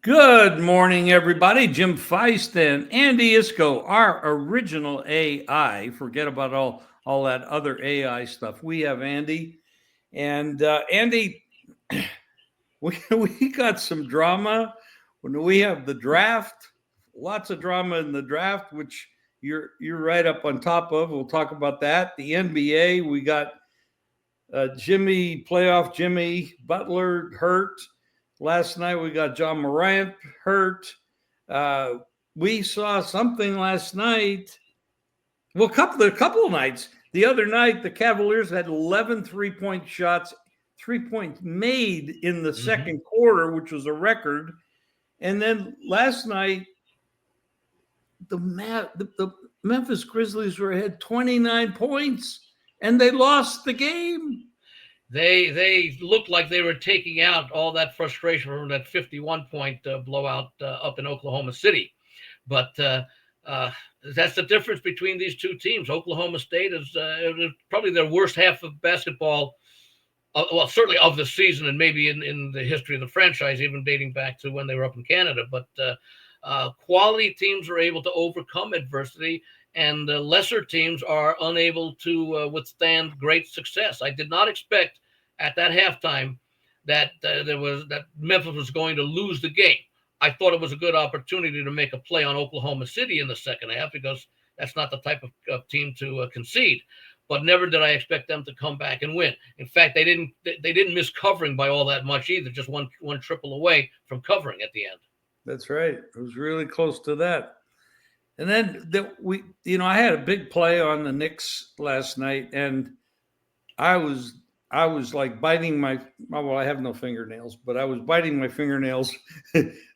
Good morning, everybody. Jim Feist and Andy Isco, our original AI. Forget about all that other AI stuff. We have Andy, and Andy, we got some drama. When we have the draft, lots of drama in the draft, which you're right up on top of. We'll talk about that. The NBA, we got Jimmy Butler hurt. Last night we got John Morant hurt. Uh, we saw something last night. Well, a couple of nights. The other night, the Cavaliers had 11 3-point shots, 3 points made in the second quarter, which was a record. And then last night, the Memphis Grizzlies were ahead 29 points, and they lost the game. They looked like they were taking out all that frustration from that 51-point blowout up in Oklahoma City. But that's the difference between these two teams. Oklahoma State is probably their worst half of basketball, well, certainly of the season and maybe in the history of the franchise, even dating back to when they were up in Canada. But quality teams are able to overcome adversity, and lesser teams are unable to withstand great success. I did not expect at that halftime that that Memphis was going to lose the game. I thought it was a good opportunity to make a play on Oklahoma City in the second half because that's not the type of team to concede. But never did I expect them to come back and win. In fact, they didn't miss covering by all that much either. Just one triple away from covering at the end. That's right. It was really close to that. And then I had a big play on the Knicks last night, and I was like biting I have no fingernails, but I was biting my fingernails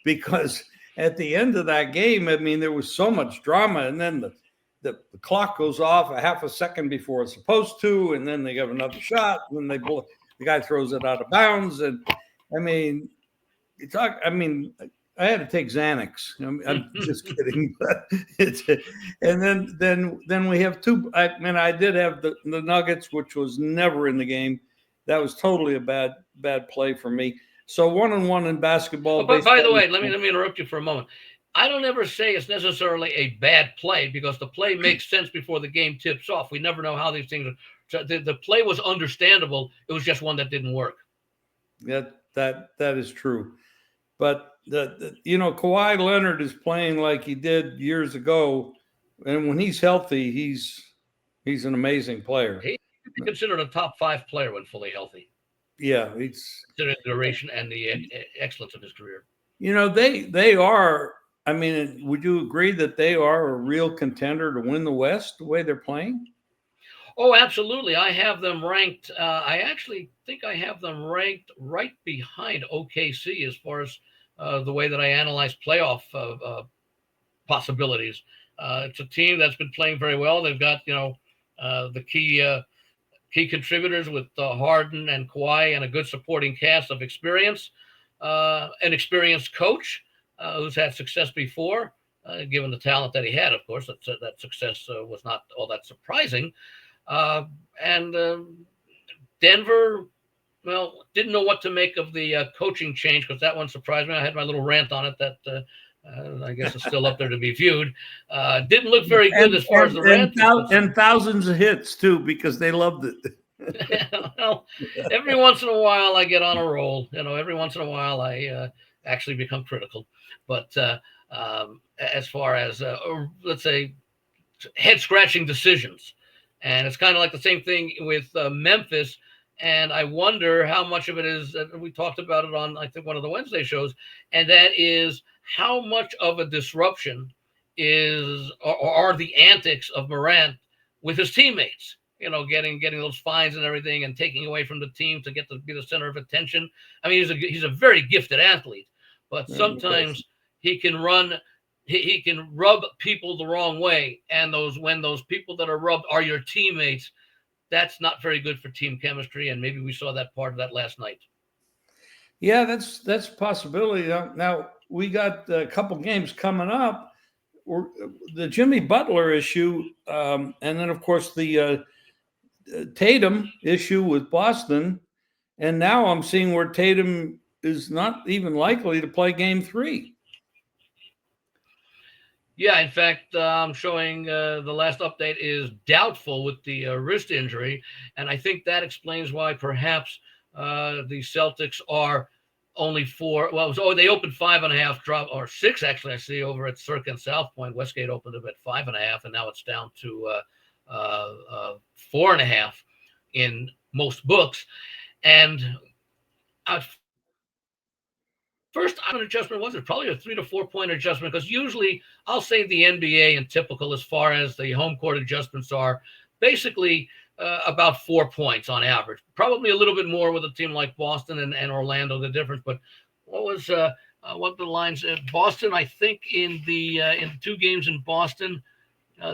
because at the end of that game, I mean, there was so much drama, and then the clock goes off a half a second before it's supposed to, and then they have another shot, and then the guy throws it out of bounds, and I mean, I had to take Xanax. I'm just kidding, but and then we have two. I did have the Nuggets, which was never in the game. That was totally a bad play for me. So 1-1 in basketball. Oh, but by the way, let me interrupt you for a moment. I don't ever say it's necessarily a bad play because the play makes sense before the game tips off. We never know how these things are. So the play was understandable. It was just one that didn't work. That is true. But Kawhi Leonard is playing like he did years ago, and when he's healthy, he's an amazing player. He's considered a top 5 player when fully healthy. Yeah, considering the duration and the excellence of his career. They are. I mean, would you agree that they are a real contender to win the West the way they're playing? Oh, absolutely. I have them ranked. I actually think I have them ranked right behind OKC as far as the way that I analyze playoff possibilities. It's a team that's been playing very well. They've got the key contributors with Harden and Kawhi and a good supporting cast of experience, an experienced coach who's had success before, given the talent that he had. Of course, that success was not all that surprising. And Denver, well, didn't know what to make of the coaching change because that one surprised me. I had my little rant on it that I guess it's still up there to be viewed. Didn't look very good as far as the rant. And thousands of hits, too, because they loved it. Well, every once in a while I get on a roll. Every once in a while I actually become critical. But as far as, let's say, head-scratching decisions, and it's kind of like the same thing with Memphis. And I wonder how much of it is, we talked about it on, I think, one of the Wednesday shows, and that is how much of a disruption are the antics of Morant with his teammates, getting those fines and everything and taking away from the team to get to be the center of attention. I mean, he's a very gifted athlete, but sometimes he can rub people the wrong way. And when those people that are rubbed are your teammates, that's not very good for team chemistry. And maybe we saw that part of that last night. Yeah, that's a possibility. Now we got a couple games coming up. The Jimmy Butler issue, and then of course the Tatum issue with Boston, and now I'm seeing where Tatum is not even likely to play game 3. Yeah, in fact, I'm showing the last update is doubtful with the wrist injury, and I think that explains why perhaps the Celtics are only 4. Well, they opened 5.5, drop or 6 actually. I see over at Cirque and South Point. Westgate opened them at 5.5, and now it's down to 4.5 in most books. And at first, an adjustment was it probably a 3 to 4 point adjustment, because usually I'll say the NBA and typical as far as the home court adjustments are basically about 4 points on average. Probably a little bit more with a team like Boston and Orlando, the difference. But what the lines? Boston, I think in 2 games in Boston,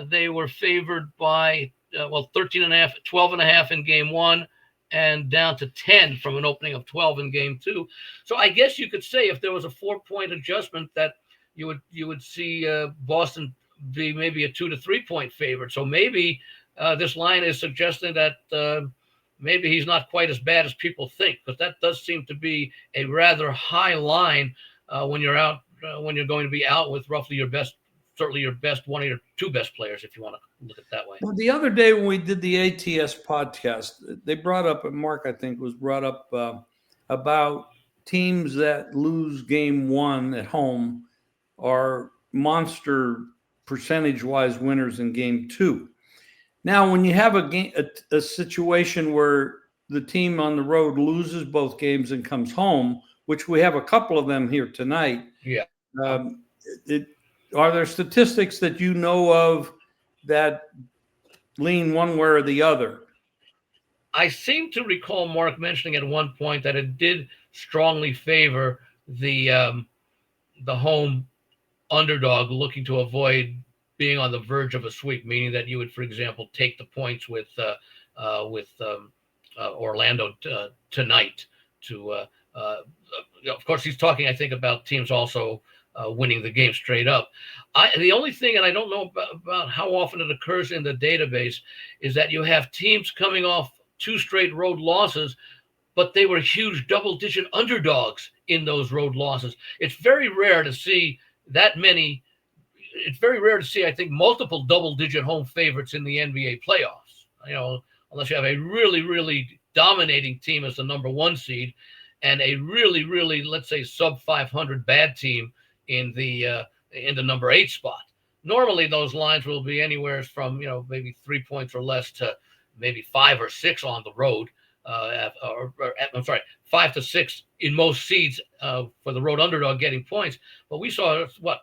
they were favored by 13.5, 12.5 in game 1, and down to 10 from an opening of 12 in game 2. So I guess you could say if there was a 4-point adjustment that you would see Boston be maybe a 2 to 3 point favorite. So maybe this line is suggesting that maybe he's not quite as bad as people think, because that does seem to be a rather high line when you're out when you're going to be out with roughly certainly your best, one of your 2 best players, if you want to look at it that way. Well, the other day when we did the ATS podcast, they brought up, Mark, I think, was brought up about teams that lose game 1 at home are monster percentage-wise winners in game 2. Now, when you have a situation where the team on the road loses both games and comes home, which we have a couple of them here tonight, yeah, are there statistics that you know of that lean one way or the other? I seem to recall Mark mentioning at one point that it did strongly favor the home underdog looking to avoid being on the verge of a sweep, meaning that you would, for example, take the points with Orlando tonight. Of course, he's talking, I think, about teams also winning the game straight up. The only thing, and I don't know about how often it occurs in the database, is that you have teams coming off 2 straight road losses, but they were huge double-digit underdogs in those road losses. It's very rare to see that many. It's very rare to see, I think, multiple double-digit home favorites in the NBA playoffs. Unless you have a really, really dominating team as the number 1 seed, and a really, really, let's say, sub 500 bad team in the number 8 spot. Normally, those lines will be anywhere from maybe 3 points or less to maybe 5 or 6 on the road. I'm sorry, 5 to 6 in most seeds for the road underdog getting points. But we saw what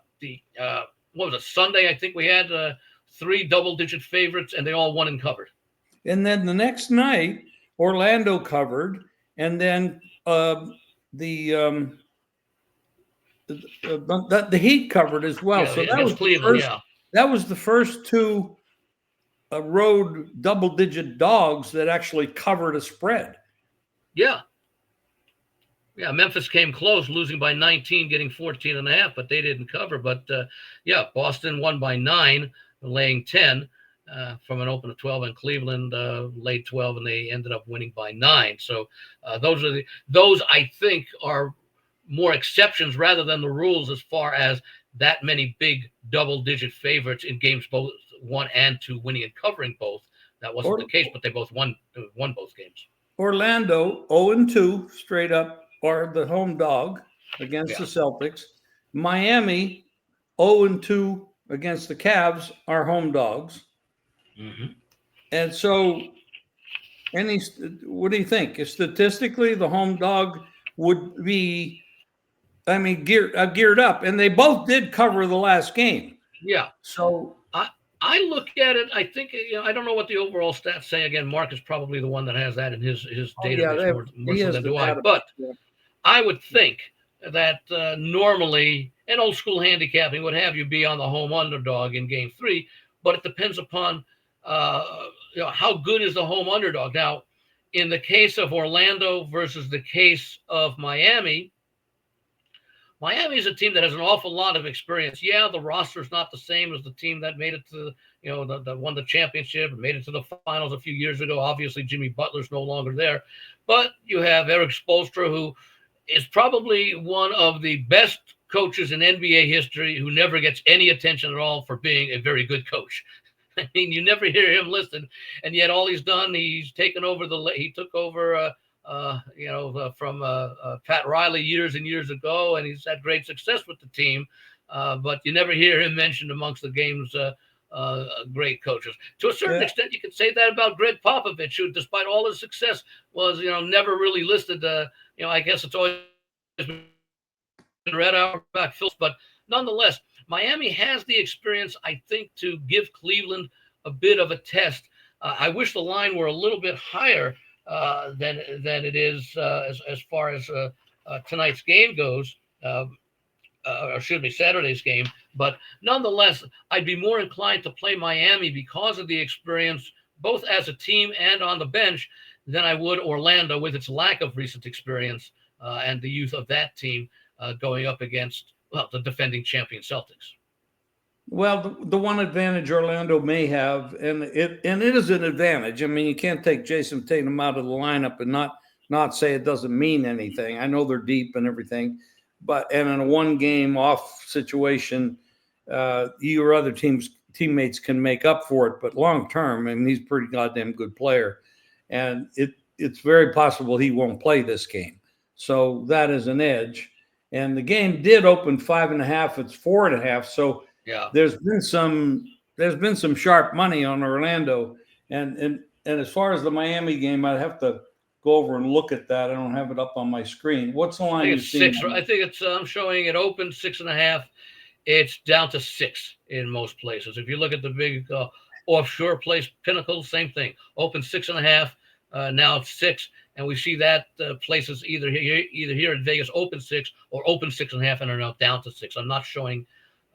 was it, Sunday? I think we had 3 double-digit favorites, and they all won and covered. And then the next night, Orlando covered, and then the Heat covered as well. Yeah, so that was Cleveland. That was the first 2 road double-digit dogs that actually covered a spread. Yeah. Memphis came close, losing by 19, getting 14.5, but they didn't cover. But Boston won by 9, laying 10 from an open of 12, and Cleveland laid 12, and they ended up winning by 9. So those I think are more exceptions rather than the rules, as far as that many big double-digit favorites in games both 1 and 2 winning and covering both. That wasn't the case, but they both won both games. Orlando 0-2 straight up are the home dog against the Celtics. Miami 0-2 against the Cavs are home dogs. Mm-hmm. And so, what do you think? Statistically, the home dog would be, geared up, and they both did cover the last game. Yeah. So I look at it. I think I don't know what the overall stats say. Again, Mark is probably the one that has that in his database more so than do I. But I would think that normally an old school handicapping would have you be on the home underdog in game 3, but it depends upon how good is the home underdog. Now, in the case of Orlando versus the case of Miami is a team that has an awful lot of experience. Yeah, the roster is not the same as the team that made it to, that won the championship and made it to the finals a few years ago. Obviously, Jimmy Butler's no longer there. But you have Eric Spoelstra, who is probably one of the best coaches in NBA history who never gets any attention at all for being a very good coach. I mean, you never hear him listed, and yet all he's done, he's taken over he took over, from Pat Riley years and years ago, and he's had great success with the team. But you never hear him mentioned amongst the game's great coaches. To a certain extent, you could say that about Greg Popovich, who, despite all his success, was never really listed. I guess it's always been Red Auerbach, but nonetheless, Miami has the experience, I think, to give Cleveland a bit of a test. I wish the line were a little bit higher than it is as far as tonight's game goes. Or excuse me, Saturday's game. But nonetheless, I'd be more inclined to play Miami because of the experience, both as a team and on the bench, than I would Orlando with its lack of recent experience and the youth of that team going up against the defending champion Celtics. Well, the one advantage Orlando may have, and it is an advantage. I mean, you can't take Jason Tatum out of the lineup and not say it doesn't mean anything. I know they're deep and everything, but in a one game off situation, your other teammates can make up for it. But long term, I mean, he's a pretty goddamn good player, and it's very possible he won't play this game. So that is an edge. And the game did open 5.5. It's 4.5. So yeah, there's been some sharp money on Orlando. And as far as the Miami game, I'd have to go over and look at that. I don't have it up on my screen. What's the line? I think it's 6. I think it's I'm showing it open 6.5. It's down to 6 in most places. If you look at the big offshore place, Pinnacle, same thing. Open 6.5. Now it's 6. And we see that places either here in Vegas open 6 or open 6.5 and are now down to 6. I'm not showing.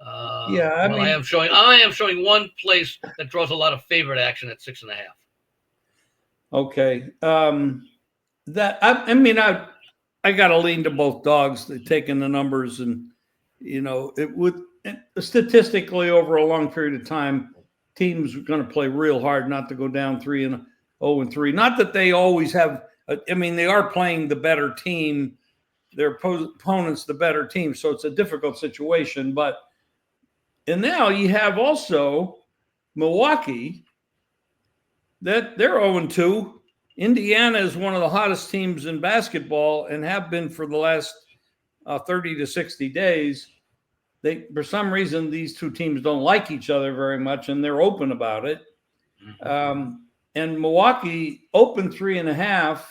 I am showing one place that draws a lot of favorite action at 6.5. Okay. I got to lean to both dogs. They're taking the numbers, and it would statistically over a long period of time, teams are going to play real hard not to go down 3-0 and 3. Not that they always have. I mean, they are playing the better team, their opponent's the better team, so it's a difficult situation. And now you have also Milwaukee, that they're 0-2. Indiana is one of the hottest teams in basketball and have been for the last 30 to 60 days. For some reason, these two teams don't like each other very much, and they're open about it. And Milwaukee opened 3.5,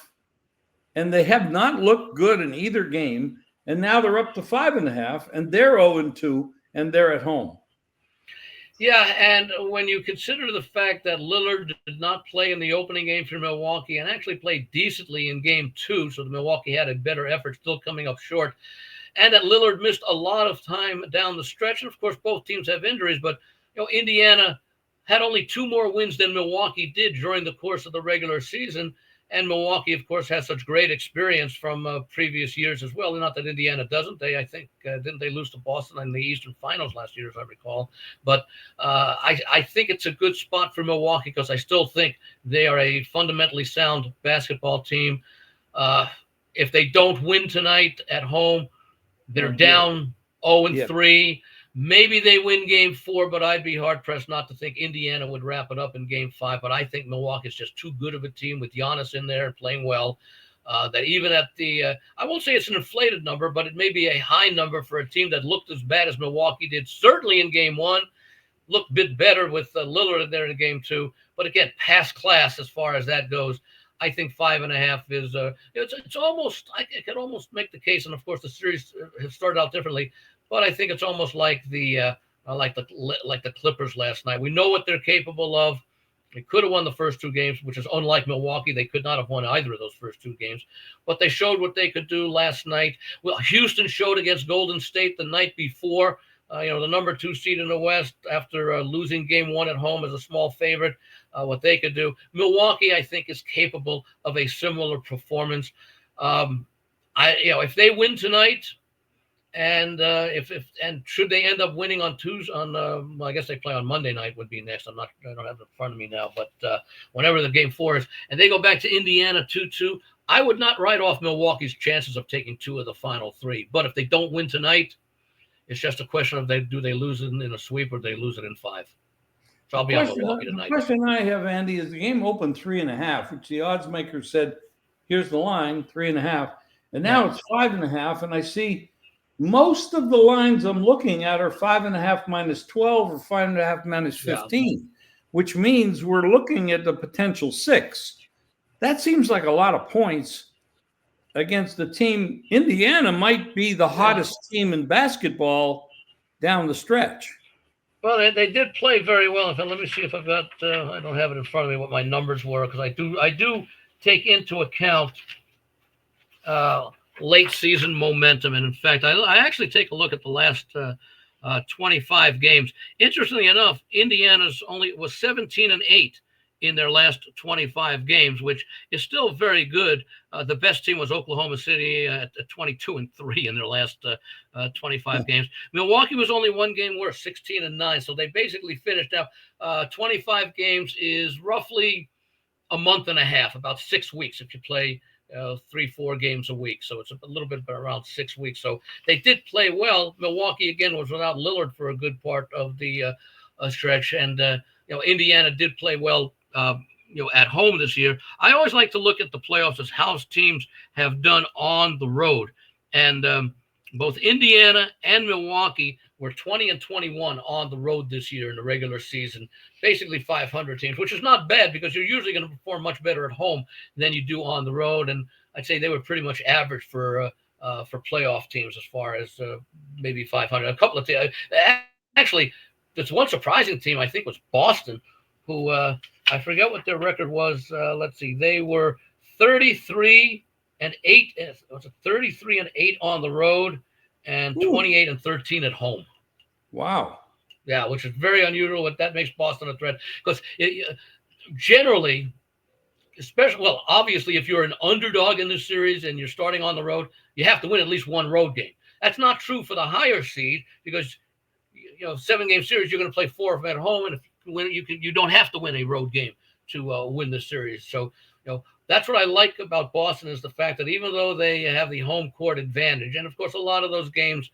and they have not looked good in either game. And now they're up to 5.5, and they're 0-2, and they're at home. Yeah, and when you consider the fact that Lillard did not play in the opening game for Milwaukee and actually played decently in game 2, so the Milwaukee had a better effort, still coming up short, and that Lillard missed a lot of time down the stretch. And of course, both teams have injuries, but Indiana had only 2 more wins than Milwaukee did during the course of the regular season. And Milwaukee, of course, has such great experience from previous years as well. Not that Indiana doesn't. I think, didn't they lose to Boston in the Eastern Finals last year, as I recall? But I think it's a good spot for Milwaukee because I still think they are a fundamentally sound basketball team. If they don't win tonight at home, they're down 0-3. Maybe they win game 4, but I'd be hard-pressed not to think Indiana would wrap it up in game 5. But I think Milwaukee's just too good of a team with Giannis in there playing well, that even at the I won't say it's an inflated number, but it may be a high number for a team that looked as bad as Milwaukee did, certainly in game 1. Looked a bit better with Lillard in there in game 2. But again, past class as far as that goes. I think 5.5 is it's almost, I could almost make the case, and of course the series has started out differently, but I think it's almost like the Clippers last night. We know what they're capable of. They could have won the first 2 games, which is unlike Milwaukee. They could not have won either of those first 2 games, but they showed what they could do last night. Well, Houston showed against Golden State the night before. The number 2 seed in the West after losing game 1 at home as a small favorite, what they could do. Milwaukee, I think, is capable of a similar performance. If they win tonight, and should they end up winning on Tuesday, I guess they play on Monday night would be next. I don't have it in front of me now, but whenever the game 4 is, and they go back to Indiana 2-2, I would not write off Milwaukee's chances of taking 2 of the final 3. But if they don't win tonight, it's just a question of do they lose it in a sweep or do they lose it in 5. So I'll be on Milwaukee tonight. The question I have, Andy, is the game opened 3.5, which the odds maker said, here's the line, 3.5. And now it's 5.5. And I see most of the lines I'm looking at are 5.5 minus 12 or 5.5 minus 15, which means we're looking at the potential 6. That seems like a lot of points against the team. Indiana might be the hottest team in basketball down the stretch. Well, they did play very well. Let me see if I've got. I don't have it in front of me what my numbers were, because I do take into account late season momentum, and in fact, I actually take a look at the last 25 games. Interestingly enough, Indiana's was 17-8 in their last 25 games, which is still very good. The best team was Oklahoma City at 22-3 in their last 25 games. Milwaukee was only 1 game worse, 16-9. So they basically finished out 25 games is roughly a month and a half, about 6 weeks if you play 3-4 games a week. So it's a little bit around 6 weeks. So they did play well. Milwaukee, again, was without Lillard for a good part of the stretch. And, Indiana did play well at home this year. I always like to look at the playoffs as how teams have done on the road. And both Indiana and Milwaukee were 20-21 on the road this year in the regular season, basically 500 teams, which is not bad because you're usually going to perform much better at home than you do on the road. And I'd say they were pretty much average for playoff teams as far as maybe 500. A couple of teams. Actually, there's one surprising team, I think, was Boston, who I forget what their record was. Let's see. They were 33-8. Was it 33-8 on the road and 28-13 at home? Wow. Yeah, which is very unusual, but that makes Boston a threat because generally, obviously, if you're an underdog in this series and you're starting on the road, you have to win at least one road game. That's not true for the higher seed because 7-game series, you're going to play 4 of them at home, and if you win, you don't have to win a road game to win the series. So that's what I like about Boston is the fact that even though they have the home court advantage, and of course a lot of those games,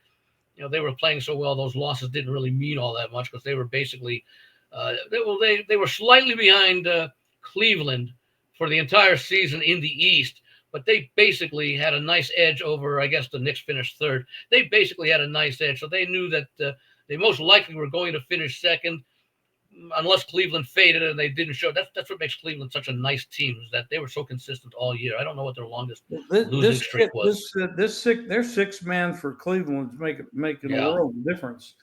they were playing so well, those losses didn't really mean all that much because they were basically they were slightly behind Cleveland for the entire season in the East, but they basically had a nice edge over, I guess the Knicks finished 3rd. They basically had a nice edge, so they knew that they most likely were going to finish 2nd unless Cleveland faded and they didn't show. That's what makes Cleveland such a nice team, is that they were so consistent all year. I don't know what their longest losing streak was. Their 6-man for Cleveland is making a world of difference.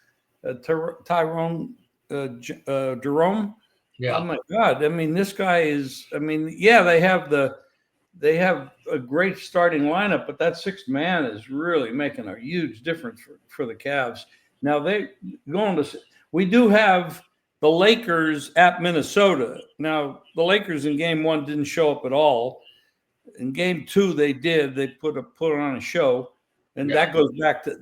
Tyrone Jerome. Yeah. Oh my God. I mean, this guy is. I mean, they have a great starting lineup, but that 6th man is really making a huge difference for the Cavs. Now we do have the Lakers at Minnesota. Now, the Lakers in game 1 didn't show up at all. In game 2, they did. They put on a show, and that goes back to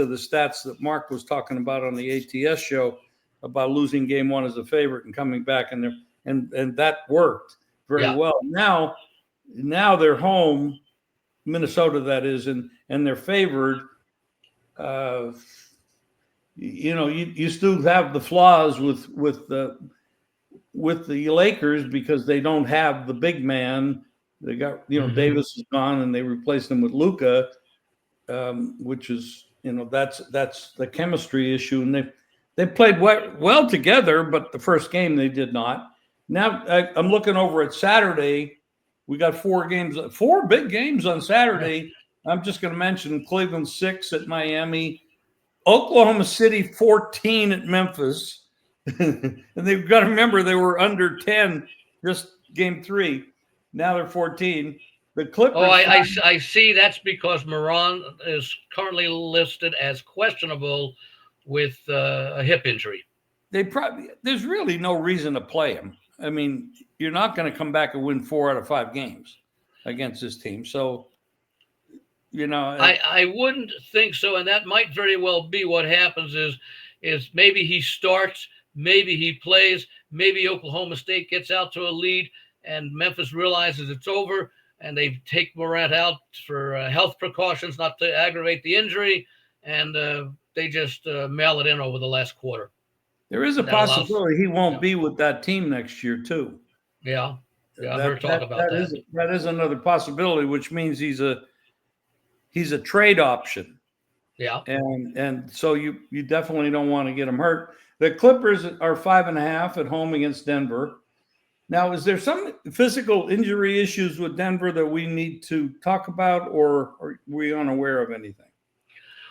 the stats that Mark was talking about on the ATS show about losing game 1 as a favorite and coming back, and that worked very well. Now they're home, Minnesota that is, and they're favored. You still have the flaws with the Lakers because they don't have the big man. They got Davis is gone and they replaced him with Luka, which is that's the chemistry issue, and they played well together, but the first game they did not. Now I'm looking over at Saturday. We got 4 big games on Saturday. I'm just going to mention Cleveland 6 at Miami. Oklahoma City 14 at Memphis. And they've got to remember they were under 10 just game 3. Now they're 14. The Clippers. Oh, I see. That's because Moran is currently listed as questionable with a hip injury. There's really no reason to play him. I mean, you're not going to come back and win 4 out of 5 games against this team. So, I wouldn't think so, and that might very well be what happens. Is maybe he starts, maybe he plays, maybe Oklahoma State gets out to a lead, and Memphis realizes it's over. and they take Morant out for health precautions, not to aggravate the injury, and they just mail it in over the last quarter. There is a That allows, possibility he won't yeah, be with that team next year too. yeah, yeah. I heard talk about that. That is another possibility, which means he's a trade option. Yeah. And so you definitely don't want to get him hurt. The Clippers are 5.5 at home against Denver. Now, is there some physical injury issues with Denver that we need to talk about, or are we unaware of anything?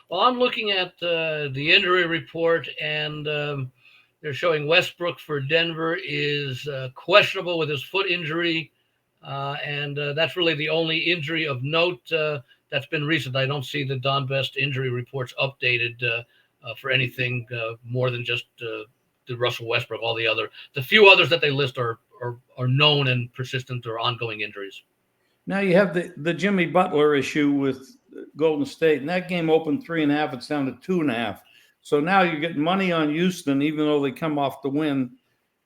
Well, I'm looking at the injury report, and they're showing Westbrook for Denver is questionable with his foot injury, and that's really the only injury of note that's been recent. I don't see the Don Best injury reports updated for anything more than just the Russell Westbrook. All the few others that they list are known and persistent or ongoing injuries. Now you have the Jimmy Butler issue with Golden State, and that game opened 3.5. It's down to 2.5. So now you're getting money on Houston, even though they come off the win,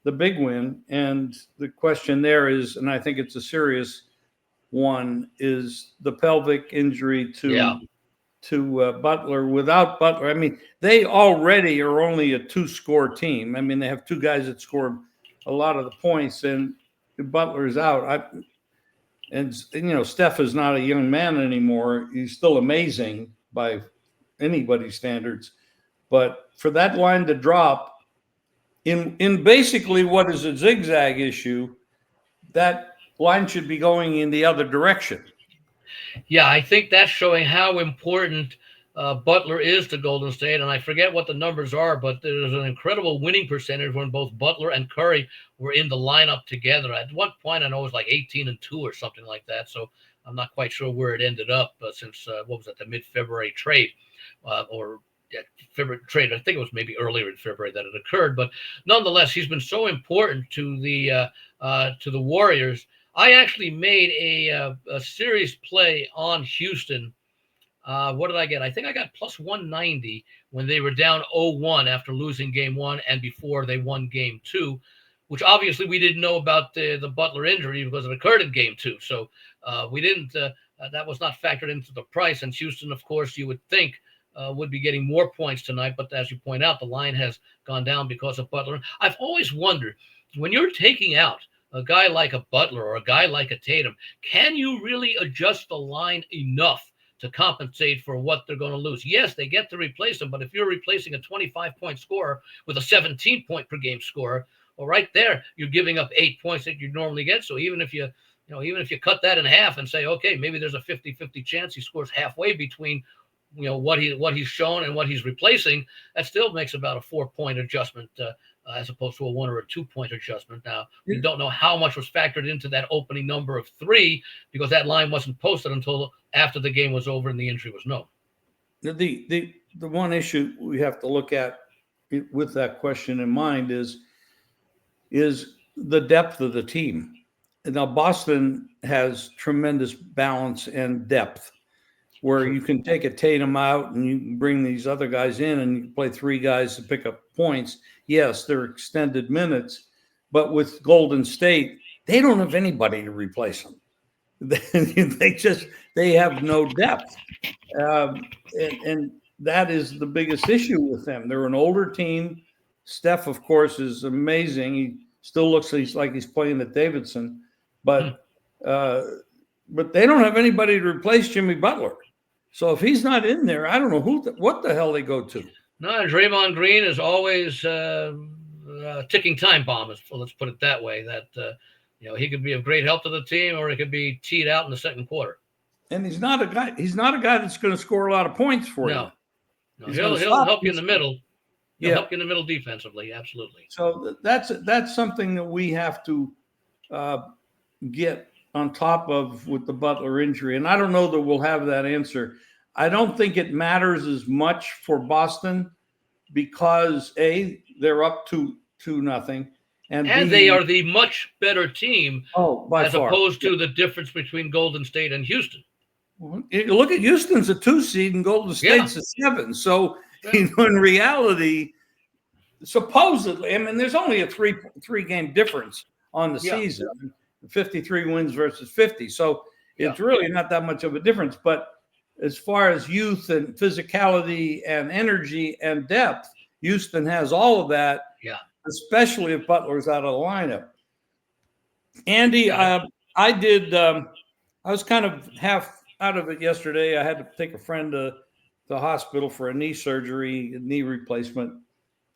the big win. And the question there is, and I think it's a serious one, is the pelvic injury to Butler. Without Butler, I mean, they already are only a 2-score team. I mean, they have 2 guys that scored a lot of the points, and Butler's out. And Steph is not a young man anymore. He's still amazing by anybody's standards. But for that line to drop in basically what is a zigzag issue, that line should be going in the other direction. Yeah, I think that's showing how important Butler is to Golden State. And I forget what the numbers are, but there's an incredible winning percentage when both Butler and Curry were in the lineup together. At one point, I know it was like 18-2 or something like that. So I'm not quite sure where it ended up since, what was that, the mid-February trade February trade. I think it was maybe earlier in February that it occurred. But nonetheless, he's been so important to the Warriors. I actually made a series play on Houston. What did I get? I think I got plus 190 when they were down 0-1 after losing game 1 and before they won game 2, which obviously we didn't know about the Butler injury because it occurred in game 2. So we didn't. That was not factored into the price. And Houston, of course, you would think would be getting more points tonight. But as you point out, the line has gone down because of Butler. I've always wondered, when you're taking out a guy like a Butler or a guy like a Tatum, can you really adjust the line enough to compensate for what they're going to lose? Yes, they get to replace them, but if you're replacing a 25-point scorer with a 17-point per game scorer, well, right there, you're giving up 8 points that you normally get. So even if you cut that in half and say, okay, maybe there's a 50-50 chance he scores halfway between what he's shown and what he's replacing, that still makes about a 4-point adjustment as opposed to a 1 or a 2-point adjustment. Now, we don't know how much was factored into that opening number of 3 because that line wasn't posted until after the game was over and the injury was known. The one issue we have to look at with that question in mind is the depth of the team. Now, Boston has tremendous balance and depth, where you can take a Tatum out and you can bring these other guys in and you can play 3 guys to pick up points. Yes, they're extended minutes, but with Golden State, they don't have anybody to replace them. They have no depth. And that is the biggest issue with them. They're an older team. Steph, of course, is amazing. He still looks like he's playing at Davidson, but they don't have anybody to replace Jimmy Butler. So if he's not in there, I don't know what the hell they go to. No, Draymond Green is always ticking time bomb. So let's put it that way. That he could be of great help to the team, or he could be teed out in the second quarter. And he's not a guy. He's not a guy that's going to score a lot of points for you. No, he'll help you in the middle. He'll help you in the middle defensively. Absolutely. So that's something that we have to get on top of with the Butler injury. And I don't know that we'll have that answer. I don't think it matters as much for Boston because A, they're up 2-0. And B, they are the much better team by far, opposed to the difference between Golden State and Houston. Well, look at Houston's a 2 seed and Golden State's a 7. So in reality, supposedly, I mean, there's only a three game difference on the season, 53 wins versus 50. So Yeah. It's really not that much of a difference. But as far as youth and physicality and energy and depth, Houston has all of that. Yeah. Especially if Butler's out of the lineup. Andy, Yeah. I did. I was kind of half out of it yesterday. I had to take a friend to the hospital for a knee surgery, a knee replacement.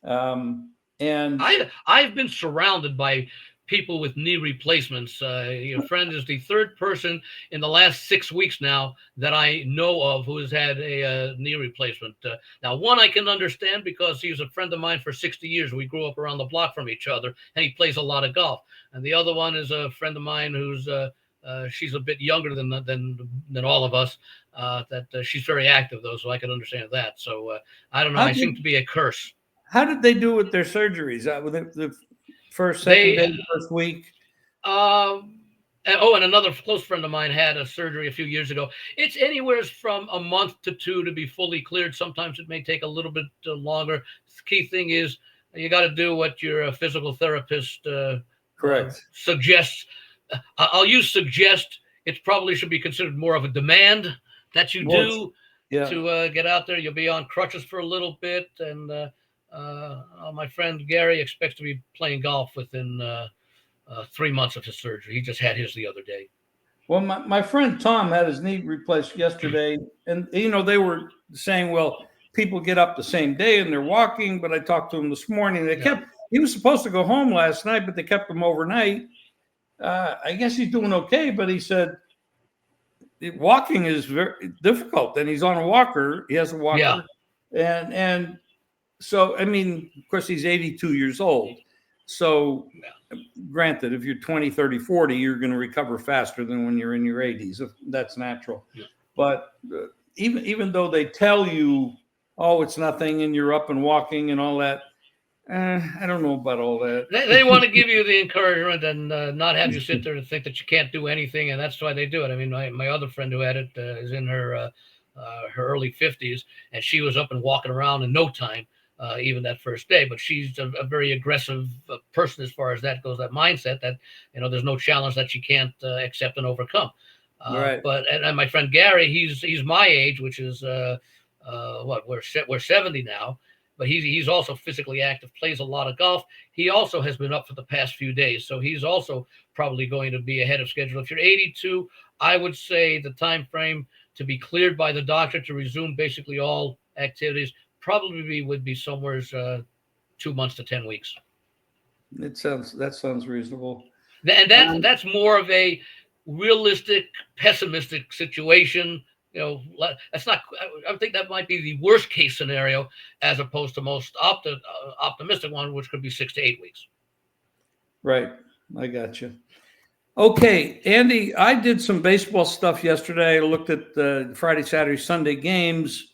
And I've been surrounded by people with knee replacements. Your friend is the third person in the last 6 weeks now that I know of who has had a knee replacement. Now, one I can understand because he's a friend of mine for 60 years. We grew up around the block from each other, and he plays a lot of golf. And the other one is a friend of mine who's she's a bit younger than all of us. She's very active though, so I can understand that. So I don't know. I seem to be a curse. How did they do with their surgeries? With the first, second They day, first week? And another close friend of mine had a surgery a few years ago. It's anywhere from a month to 2 to be fully cleared. Sometimes it may take a little bit longer. The key thing is you got to do what your physical therapist Correct. suggests. I'll use suggest. It probably should be considered more of a demand that you do to get out there. You'll be on crutches for a little bit, and my friend Gary expects to be playing golf within 3 months of his surgery. He just had his the other day. Well, my friend Tom had his knee replaced yesterday, and they were saying, well, people get up the same day and they're walking. But I talked to him this morning. He was supposed to go home last night, but they kept him overnight. I guess he's doing okay, but he said walking is very difficult, and he's on a walker. He has a walker, and so I mean, of course, he's 82 years old. So, granted, if you're 20, 30, 40, you're going to recover faster than when you're in your 80s. That's natural. Yeah. But even though they tell you, oh, it's nothing, and you're up and walking and all that, I don't know about all that. They want to give you the encouragement and not have you sit there and think that you can't do anything, and that's why they do it. I mean, my other friend who had it is in her early 50s, and she was up and walking around in no time. Even that first day, but she's a very aggressive person as far as that goes. That mindset that there's no challenge that she can't accept and overcome. Right. But and my friend Gary, he's my age, which is we're 70 now, but he's also physically active, plays a lot of golf. He also has been up for the past few days, so he's also probably going to be ahead of schedule. If you're 82, I would say the time frame to be cleared by the doctor to resume basically all activities probably would be somewhere 2 months to 10 weeks. That sounds reasonable. And that's more of a realistic, pessimistic situation. That's not. I think that might be the worst case scenario, as opposed to most optimistic one, which could be 6 to 8 weeks. Right, I got you. Okay, Andy, I did some baseball stuff yesterday. I looked at the Friday, Saturday, Sunday games.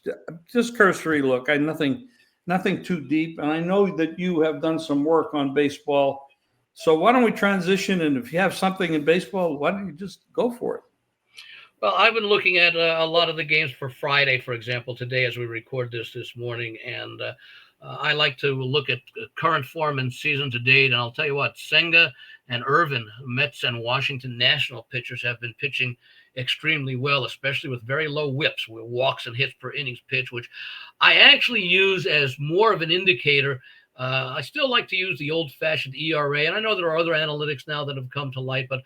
Just cursory look. Nothing too deep. And I know that you have done some work on baseball. So why don't we transition? And if you have something in baseball, why don't you just go for it? Well, I've been looking at a lot of the games for Friday, for example, today as we record this morning. And I like to look at current form and season to date. And I'll tell you what, Senga and Irvin, Mets and Washington National pitchers, have been pitching extremely well, especially with very low whips, with walks and hits per innings pitch, which I actually use as more of an indicator. I still like to use the old-fashioned ERA, and I know there are other analytics now that have come to light, but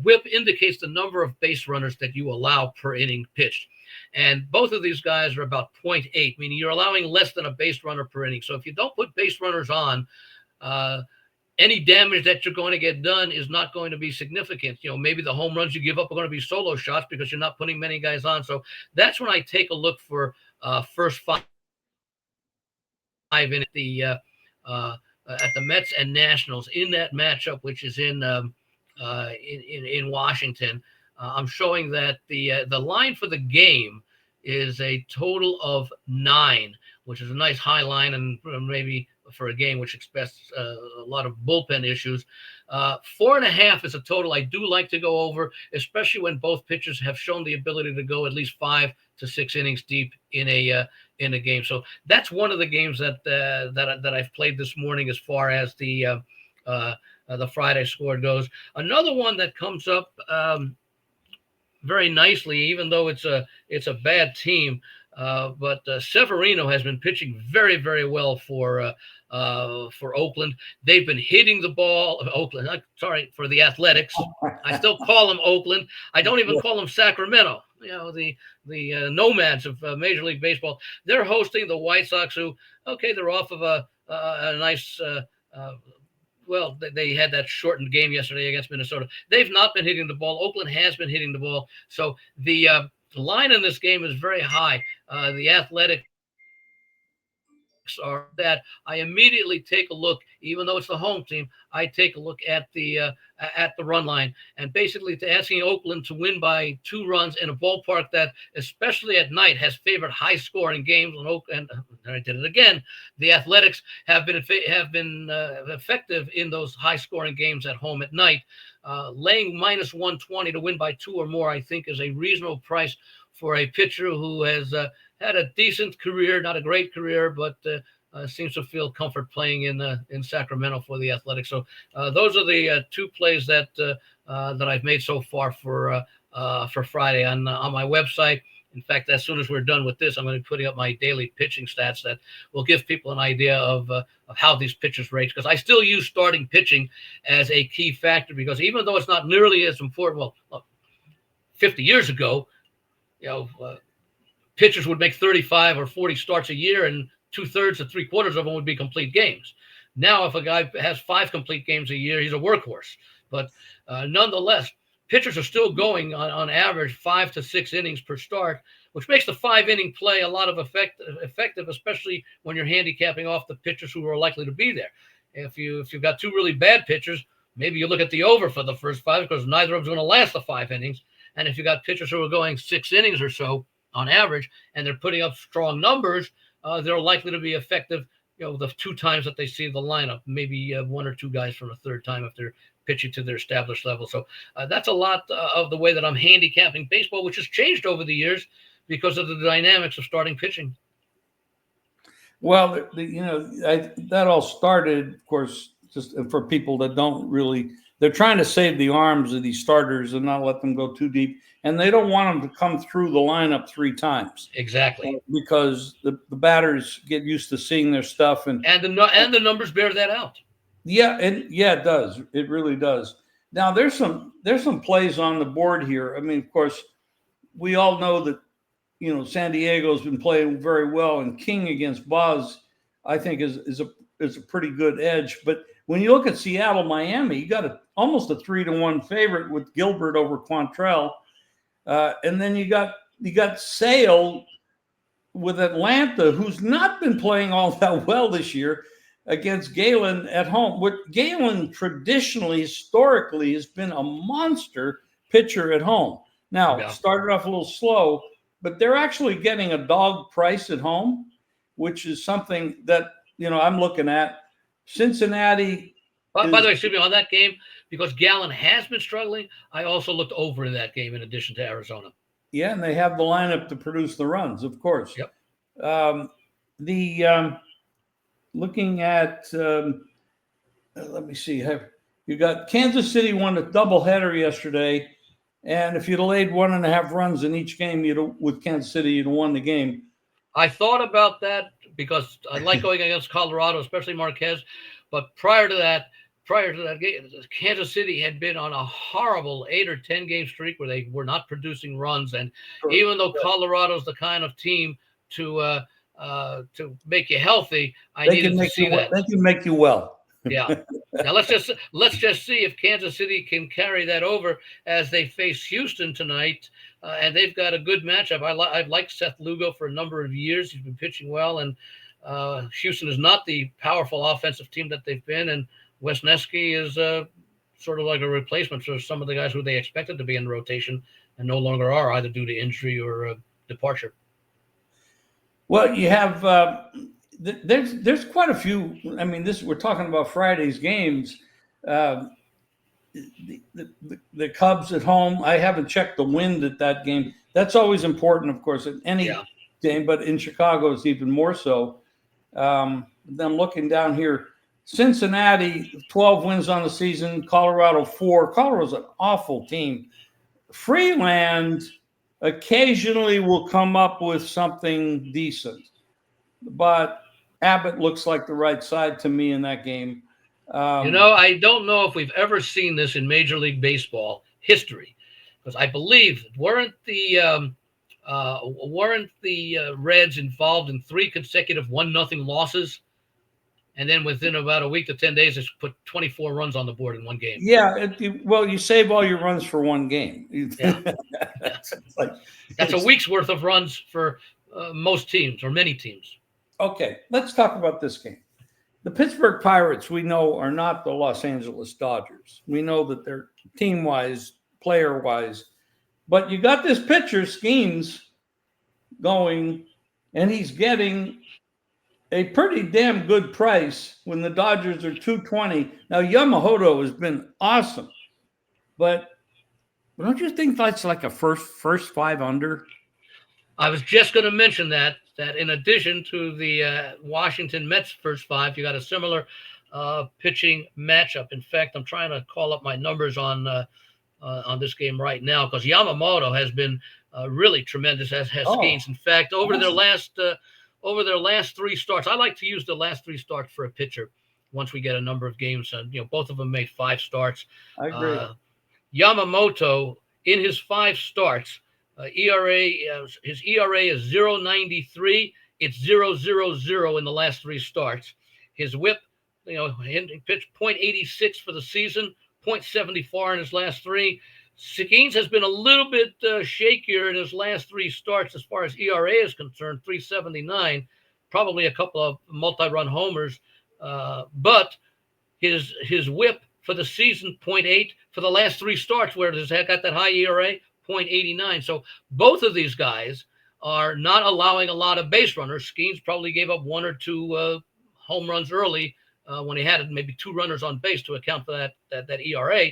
whip indicates the number of base runners that you allow per inning pitched. And both of these guys are about 0.8, meaning you're allowing less than a base runner per inning. So if you don't put base runners on, any damage that you're going to get done is not going to be significant. Maybe the home runs you give up are going to be solo shots because you're not putting many guys on. So that's when I take a look for first five in at the Mets and Nationals in that matchup, which is in Washington. I'm showing that the line for the game is a total of 9, which is a nice high line, and maybe for a game which expects a lot of bullpen issues. 4.5 is a total I do like to go over, especially when both pitchers have shown the ability to go at least 5 to 6 innings deep in a game. So that's one of the games that I've played this morning as far as the Friday score goes. Another one that comes up very nicely, even though it's a bad team. But Severino has been pitching very, very well for Oakland. They've been hitting the ball. Oakland, sorry, for the Athletics. I still call them Oakland. I don't even call them Sacramento. You know, the nomads of Major League Baseball. They're hosting the White Sox, who, okay, they're off of a nice. Well, they had that shortened game yesterday against Minnesota. They've not been hitting the ball. Oakland has been hitting the ball. So the line in this game is very high. The Athletics are that I immediately take a look, even though it's the home team, I take a look at the run line, and basically to asking Oakland to win by 2 runs in a ballpark that, especially at night, has favored high scoring games. And I did it again. The Athletics have been effective in those high scoring games at home at night. Laying minus 120 to win by 2 or more, I think, is a reasonable price for a pitcher who has had a decent career, not a great career, but seems to feel comfort playing in Sacramento for the Athletics. So those are the 2 plays that I've made so far for Friday on my website. In fact, as soon as we're done with this, I'm going to be putting up my daily pitching stats that will give people an idea of how these pitchers rate. Because I still use starting pitching as a key factor, because even though it's not nearly as important, well, look, 50 years ago, pitchers would make 35 or 40 starts a year, and 2/3 to 3/4 of them would be complete games. Now, if a guy has 5 complete games a year, he's a workhorse. But nonetheless, pitchers are still going on average 5 to 6 innings per start, which makes the 5-inning play a lot of effective, especially when you're handicapping off the pitchers who are likely to be there. If you've got 2 really bad pitchers, maybe you look at the over for the first 5, because neither of them's going to last the 5 innings. And if you got pitchers who are going 6 innings or so on average, and they're putting up strong numbers, they're likely to be effective, the 2 times that they see the lineup, maybe 1 or 2 guys from a third time if they're pitching to their established level. So that's a lot of the way that I'm handicapping baseball, which has changed over the years because of the dynamics of starting pitching. Well, that all started, of course, just for people that don't really, they're trying to save the arms of these starters and not let them go too deep. And they don't want them to come through the lineup 3 times. Exactly. Because the batters get used to seeing their stuff. And the numbers bear that out. Yeah, it does. It really does. Now, there's some plays on the board here. I mean, of course, we all know that, San Diego's been playing very well, and King against Boz, I think, is a pretty good edge. But when you look at Seattle, Miami, you got almost a 3-1 favorite with Gilbert over Quantrell, and then you got Sale with Atlanta, who's not been playing all that well this year, against Galen at home. What Galen traditionally, historically, has been a monster pitcher at home. Now, started off a little slow, but they're actually getting a dog price at home, which is something that, I'm looking at. Cincinnati. By the way, excuse me, on that game, because Galen has been struggling, I also looked over in that game in addition to Arizona. Yeah, and they have the lineup to produce the runs, of course. Yep. Looking at, let me see. You got Kansas City won a doubleheader yesterday, and if you'd have laid 1.5 runs in each game, with Kansas City, you'd have won the game. I thought about that because I like going against Colorado, especially Marquez. But prior to that game, Kansas City had been on a horrible 8 or 10 game streak where they were not producing runs, and even though Colorado's the kind of team to make you healthy, I needed to see that. They can make you well. Yeah. Now let's just see if Kansas City can carry that over as they face Houston tonight, and they've got a good matchup. I've liked Seth Lugo for a number of years. He's been pitching well, and Houston is not the powerful offensive team that they've been, and Wesneski is sort of like a replacement for some of the guys who they expected to be in rotation and no longer are, either due to injury or departure. Well, you have there's quite a few. I mean, we're talking about Friday's games. The Cubs at home. I haven't checked the wind at that game. That's always important, of course, at any game, but in Chicago it's even more so. I'm looking down here. Cincinnati, 12 wins on the season. Colorado, 4. Colorado's an awful team. Freeland occasionally will come up with something decent, but Abbott looks like the right side to me in that game. I don't know if we've ever seen this in Major League Baseball history, because I believe weren't the Reds involved in 3 consecutive 1-0 losses, and then within about a week to 10 days, they put 24 runs on the board in one game. Yeah, well, you save all your runs for one game. Yeah. That's a It's week's worth of runs for most teams or many teams. okay. Let's talk about this game. The Pittsburgh Pirates, we know, are not the Los Angeles Dodgers. We know that they're team-wise, player-wise, but you got this pitcher, Skeens, going, and he's getting a pretty damn good price when the Dodgers are 220. Now, Yamamoto has been awesome, but don't you think that's like a first 5 under? I was just going to mention that in addition to the Washington Mets first 5, you got a similar pitching matchup. In fact, I'm trying to call up my numbers on this game right now, because Yamamoto has been really tremendous, as has Skeens. In fact, over their last 3 starts, I like to use the last 3 starts for a pitcher once we get a number of games. Both of them made 5 starts. I agree. Yamamoto, in his 5 starts, his ERA is 0.93. It's 0.00 in the last 3 starts. His WHIP, he pitched 0.86 for the season, 0.74 in his last 3. Skeens has been a little bit shakier in his last 3 starts as far as ERA is concerned, 3.79, probably a couple of multi-run homers, but his WHIP for the season, 0.8, for the last 3 starts where he's got that high ERA, 0.89. So both of these guys are not allowing a lot of base runners. Skeens probably gave up 1 or 2 home runs early when he had maybe 2 runners on base to account for that ERA.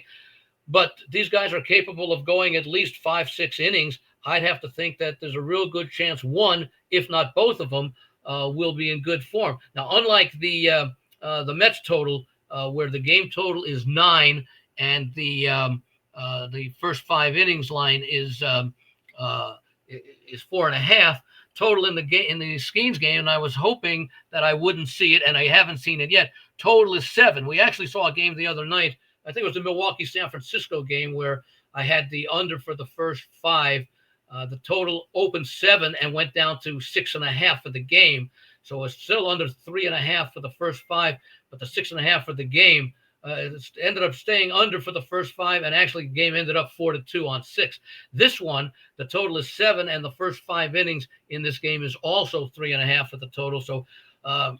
But these guys are capable of going at least 5-6 innings. I'd have to think that there's a real good chance one, if not both of them, will be in good form. Now, unlike the Mets total, where the game total is 9 and the first 5 innings line is 4.5 total in the Skeens game, and I was hoping that I wouldn't see it, and I haven't seen it yet. Total is 7. We actually saw a game the other night. I think it was the Milwaukee-San Francisco game where I had the under for the first 5. The total opened 7 and went down to 6.5 for the game. So it's still under 3.5 for the first 5, but the 6.5 for the game. It ended up staying under for the first 5, and actually the game ended up 4-2 on 6. This one, the total is 7, and the first 5 innings in this game is also 3.5 for the total. So I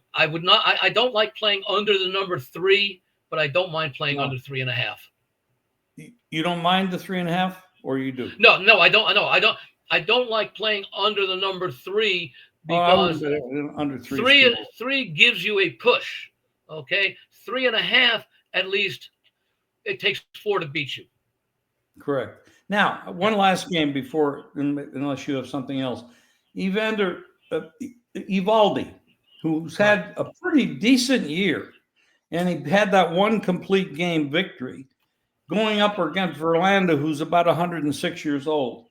don't like playing under the number 3, but I don't mind playing under 3.5. You don't mind the 3.5, or you do? No, I don't. No, I don't like playing under the number 3 because under 3 gives you a push. Okay, 3.5 at least. It takes 4 to beat you. Correct. Now, one last game before, unless you have something else. Evander Eovaldi, who's had a pretty decent year, and he had that one complete game victory, going up against Verlander, who's about 106 years old.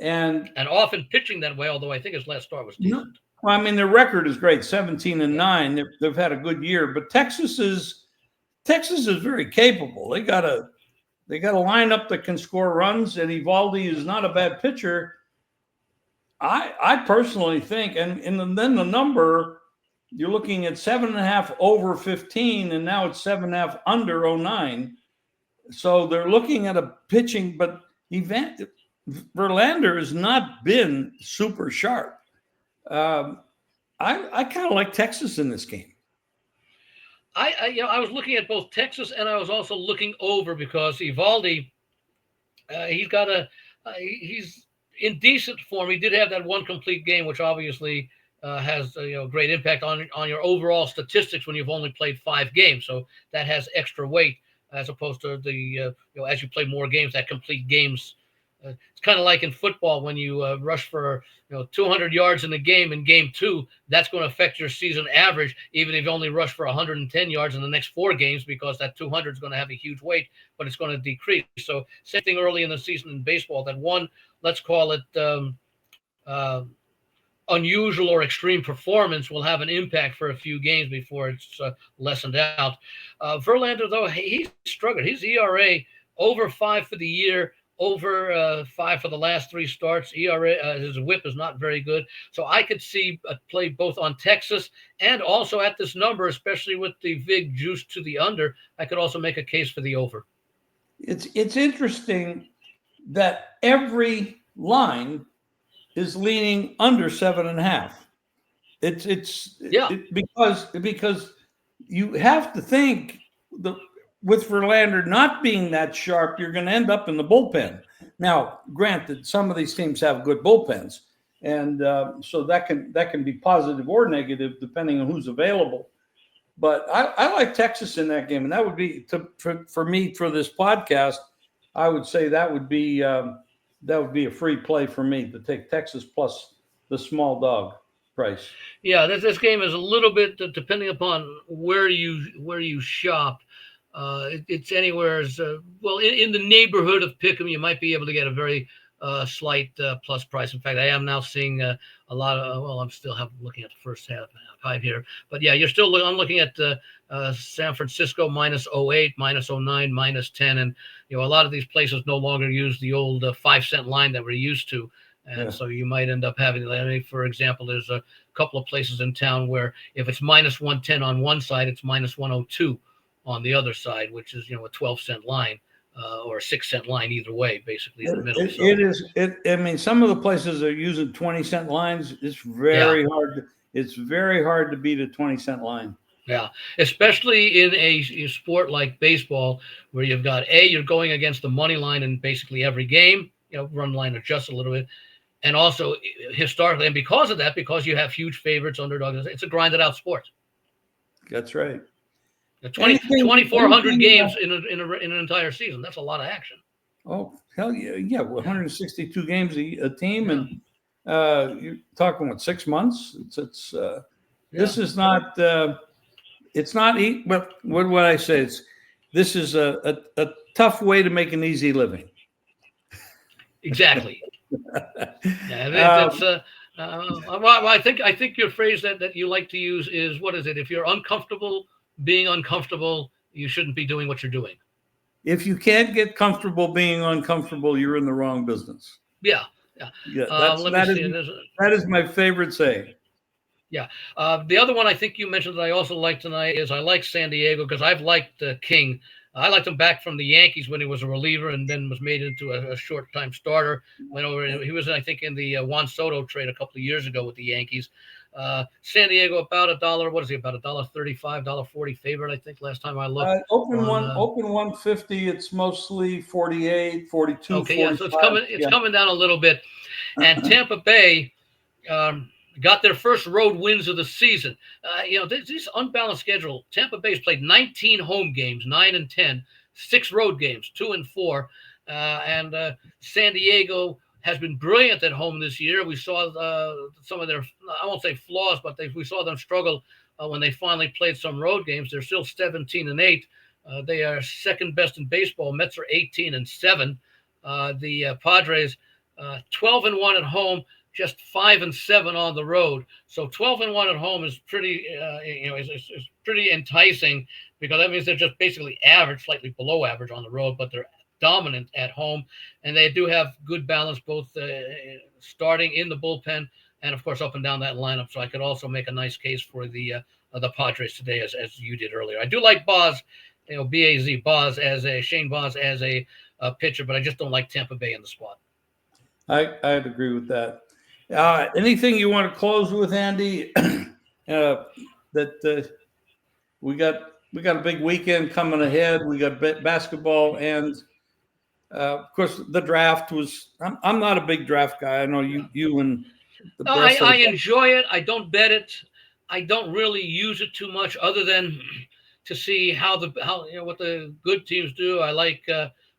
And often pitching that way, although I think his last start was decent. Well, I mean, their record is great, 17-9. They've had a good year, but Texas is very capable. They got a lineup that can score runs, and Eovaldi is not a bad pitcher. I personally think, and then the number, you're looking at 7.5 over 15, and now it's 7.5 under 09. So they're looking at a pitching, but Verlander has not been super sharp. I kind of like Texas in this game. I was looking at both Texas, and I was also looking over because Eovaldi, he's in decent form. He did have that one complete game, which obviously has great impact on your overall statistics when you've only played 5 games. So that has extra weight as opposed to the as you play more games, that complete games it's kind of like in football when you rush for 200 yards in a game in game 2. That's going to affect your season average, even if you only rush for 110 yards in the next 4 games, because that 200 is going to have a huge weight, but it's going to decrease. So same thing early in the season in baseball. That one, let's call it unusual or extreme performance, will have an impact for a few games before it's lessened out. Verlander, though, he's struggled. His ERA over 5 for the year, over 5 for the last 3 starts. ERA, his WHIP is not very good. So I could see a play both on Texas and also at this number, especially with the VIG juice to the under. I could also make a case for the over. It's interesting that every line is leaning under 7.5. Because you have to think with Verlander not being that sharp, you're going to end up in the bullpen. Now, granted, some of these teams have good bullpens, and so that can be positive or negative depending on who's available. But I like Texas in that game, and that would be for me for this podcast. I would say that would be a free play for me to take Texas plus the small dog price. Yeah, this game is a little bit depending upon where you shop. It's anywhere in the neighborhood of Pick'em. You might be able to get a very slight plus price. In fact, I am now seeing a lot of. I'm still looking at the first half here, but yeah, I'm looking at San Francisco minus 08, minus 09, minus 10, and a lot of these places no longer use the old 5-cent line that we're used to. And so you might end up having, for example, there's a couple of places in town where if it's minus 110 on one side, it's minus 102 on the other side, which is, a 12-cent line or a 6-cent line either way, basically in the middle. I mean, some of the places are using 20-cent lines. It's very hard. It's very hard to beat a 20-cent line. Yeah, especially in a sport like baseball where you've got you're going against the money line in basically every game. Run line adjusts a little bit. And also historically, and because of that, because you have huge favorites, underdogs, it's a grinded out sport. That's right. 2,400 games in an entire season. That's a lot of action. Oh, hell yeah. Yeah. 162 games a team. And you're talking, what, 6 months? This is not, it's not, well, what would I say? This is a tough way to make an easy living. Exactly. I think your phrase that you like to use is, what is it? If you're uncomfortable being uncomfortable, you shouldn't be doing what you're doing. If you can't get comfortable being uncomfortable, you're in the wrong business. Yeah. That is my favorite saying. Yeah. The other one I think you mentioned that I also like tonight is I like San Diego because I've liked King. I liked him back from the Yankees when he was a reliever and then was made into a short-time starter. Went over. He was, I think, in the Juan Soto trade a couple of years ago with the Yankees. San Diego about $1. What is he, about $1.35, $1.40 favorite? I think last time I looked. Open 150. It's mostly 48, 42. Okay, 45. yeah. So it's coming down a little bit, and Tampa Bay. Got their first road wins of the season. This unbalanced schedule. Tampa Bay's played 19 home games, 9 and 10, 6 road games, 2 and 4. And San Diego has been brilliant at home this year. We saw some of their, I won't say flaws, but we saw them struggle when they finally played some road games. They're still 17 and 8. They are second best in baseball. Mets are 18 and 7. The Padres 12 and 1 at home. Just 5 and 7 on the road. So 12 and 1 at home is pretty, is pretty enticing because that means they're just basically average, slightly below average on the road, but they're dominant at home. And they do have good balance, both starting in the bullpen and, of course, up and down that lineup. So I could also make a nice case for the Padres today, as you did earlier. I do like Boz, B-A-Z, Boz Shane Boz as a pitcher, but I just don't like Tampa Bay in the spot. I'd agree with that. Anything you want to close with, Andy? That we got a big weekend coming ahead. We got basketball, and of course the draft was. I'm not a big draft guy. I know you and the rest I enjoy it. I don't bet it. I don't really use it too much, other than to see how what the good teams do. I like.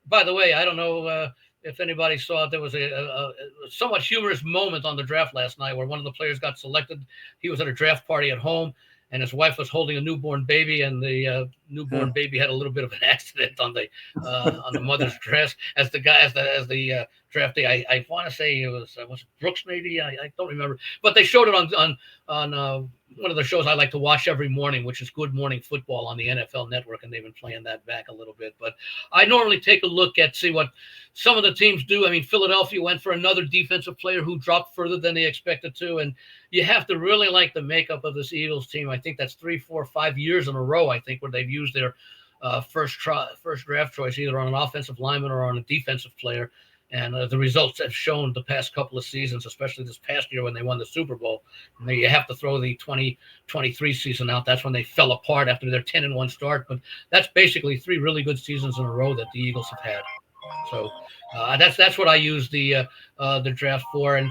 By the way, I don't know. if anybody saw it, there was a somewhat humorous moment on the draft last night where one of the players got selected. He was at a draft party at home, and his wife was holding a newborn baby, and the newborn baby had a little bit of an accident on the mother's dress. As the draftee, I want to say it was Brooks, maybe, I don't remember, but they showed it on one of the shows I like to watch every morning, which is Good Morning Football on the NFL Network, and they've been playing that back a little bit. But I normally take a look at see what some of the teams do. I mean, Philadelphia went for another defensive player who dropped further than they expected to, and you have to really like the makeup of this Eagles team. I think that's 3, 4, 5 years in a row, I think, where they've used their first draft choice either on an offensive lineman or on a defensive player. And the results have shown the past couple of seasons, especially this past year when they won the Super Bowl. And you have to throw the 2023 season out. That's when they fell apart after their 10-1 start. But that's basically 3 really good seasons in a row that the Eagles have had. So that's what I use the draft for. And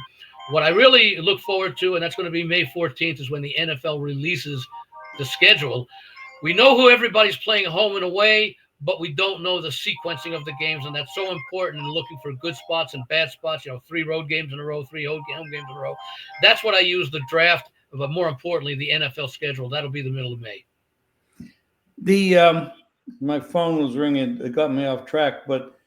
what I really look forward to, and that's going to be May 14th, is when the NFL releases the schedule. We know who everybody's playing home and away, but we don't know the sequencing of the games, and that's so important in looking for good spots and bad spots. 3 road games in a row, 3 home games in a row. That's what I use the draft, but more importantly, the NFL schedule. That'll be the middle of May. My phone was ringing. It got me off track, but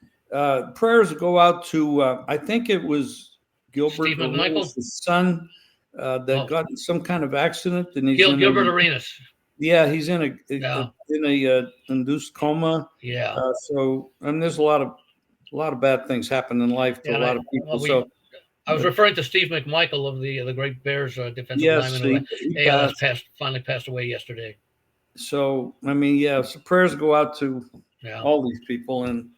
prayers go out to I think it was Gilbert Steve McMichael, the son that got in some kind of accident, and he's Gilbert Arenas. Yeah, he's in a induced coma. Yeah. So, and there's a lot of bad things happen in life to a lot of people. I was referring to Steve McMichael of the Great Bears defensive lineman who ALS finally passed away yesterday. So, I mean, so prayers go out to all these people, and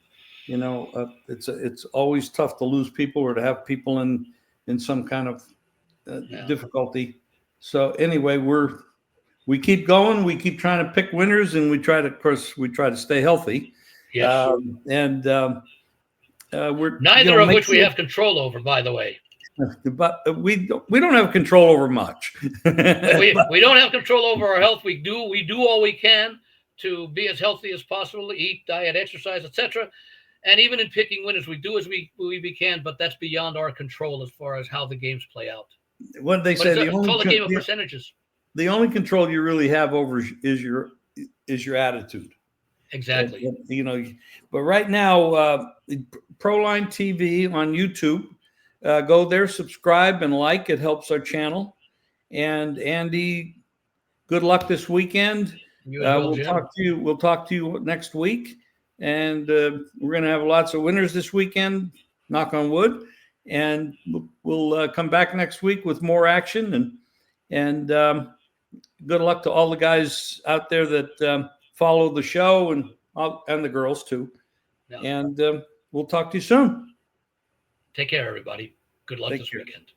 it's always tough to lose people or to have people in some kind of difficulty. So, anyway, we keep going. We keep trying to pick winners, and we try to stay healthy. Yes. We're neither of which we have control over, by the way. But we don't have control over much. we don't have control over our health. We do all we can to be as healthy as possible, eat, diet, exercise, etc. And even in picking winners, we do as we can, but that's beyond our control as far as how the games play out. What they say, it's all a game of percentages. The only control you really have over is your attitude. Exactly. But right now, Proline TV on YouTube, go there, subscribe and like. It helps our channel. And Andy, good luck this weekend. We'll talk to you next week, and we're going to have lots of winners this weekend. Knock on wood. And we'll come back next week with more action and good luck to all the guys out there that follow the show and the girls too. Yeah. And we'll talk to you soon. Take care, everybody. Good luck this weekend.